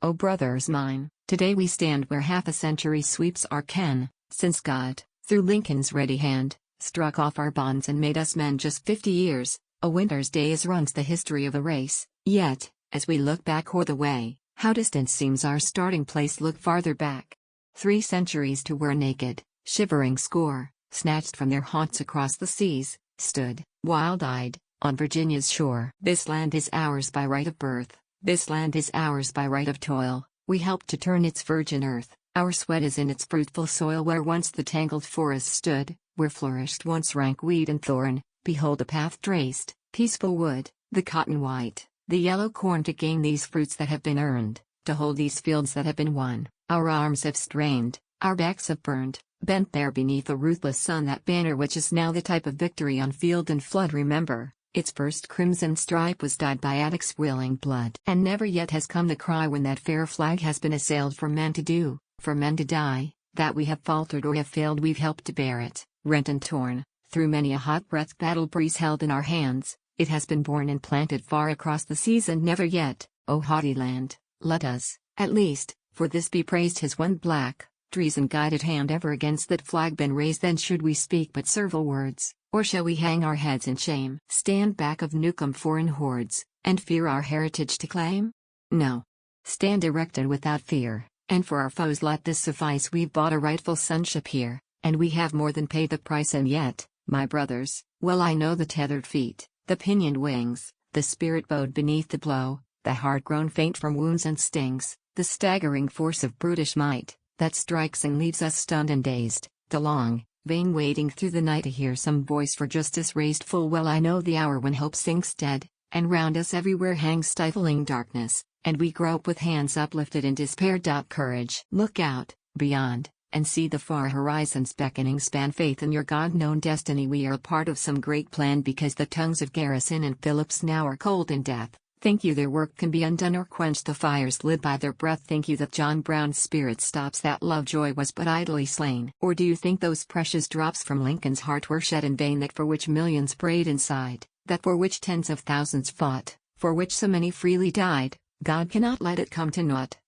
O brothers mine, today we stand where half a century sweeps our ken, since God, through Lincoln's ready hand, struck off our bonds and made us men just 50 years, a winter's days runs the history of a race, yet, as we look back o'er the way, how distant seems our starting place. Look farther back. 3 centuries to where naked, shivering score, snatched from their haunts across the seas, stood, wild-eyed, on Virginia's shore. This land is ours by right of birth, this land is ours by right of toil, we helped to turn its virgin earth, our sweat is in its fruitful soil. Where once the tangled forest stood, where flourished once rank weed and thorn, behold a path traced, peaceful wood, the cotton white, the yellow corn. To gain these fruits that have been earned, to hold these fields that have been won, our arms have strained, our backs have burned, bent there beneath a ruthless sun. That banner which is now the type of victory on field and flood, remember, its first crimson stripe was dyed by Attic's willing blood. And never yet has come the cry when that fair flag has been assailed, for men to do, for men to die, that we have faltered or have failed. We've helped to bear it, rent and torn, through many a hot breath battle breeze held in our hands. It has been born and planted far across the seas, and never yet, O haughty land, let us, at least, for this be praised, has one black, treason-guided hand ever against that flag been raised. Then should we speak but servile words, or shall we hang our heads in shame? Stand back of newcome foreign hordes, and fear our heritage to claim? No. Stand erected without fear, and for our foes let this suffice: we've bought a rightful sonship here, and we have more than paid the price. And yet, my brothers, well I know the tethered feet, the pinioned wings, the spirit bowed beneath the blow, the heart grown faint from wounds and stings, the staggering force of brutish might, that strikes and leaves us stunned and dazed, the long, vain waiting through the night to hear some voice for justice raised. Full well I know the hour when hope sinks dead, and round us everywhere hangs stifling darkness, and we grope with hands uplifted in despair. Courage! Look out, beyond, and see the far horizon's beckoning span. Faith in your God-known destiny. We are a part of some great plan, because the tongues of Garrison and Phillips now are cold in death. Think you their work can be undone or quench the fires lit by their breath? Think you that John Brown's spirit stops, that Lovejoy was but idly slain? Or do you think those precious drops from Lincoln's heart were shed in vain, that for which millions prayed inside, that for which tens of thousands fought, for which so many freely died? God cannot let it come to naught.